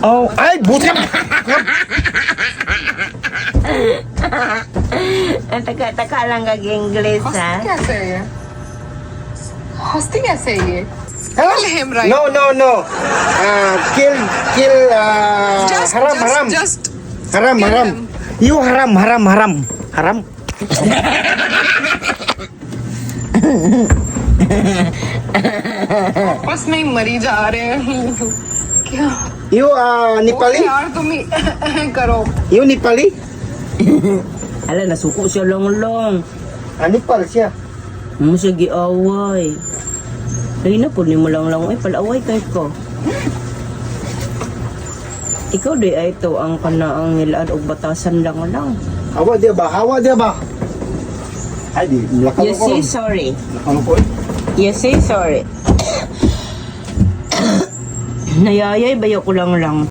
Oh, ay, buti na. Taka lang kag-English, ha? कैसे है ये हंसती कैसे है ये Huh? him right No. Kill, haram. just Haram. him. You haram. बस में ही मरी जा रहे हैं क्या You Nepali? यार तुम ही करो You Nepali? Ala, nasuko siya long. Nepal siya. Mo siya giaway. Ay na po ni mo lang. Ay, palaway kay ko. Ikaw di ay ito ang kanaang nilaan o batasan lang. Hawa dia ba? Ay, di. Lakalo You ko. say sorry. Lakalo ko. You say sorry. Nayayay bayo ko lang.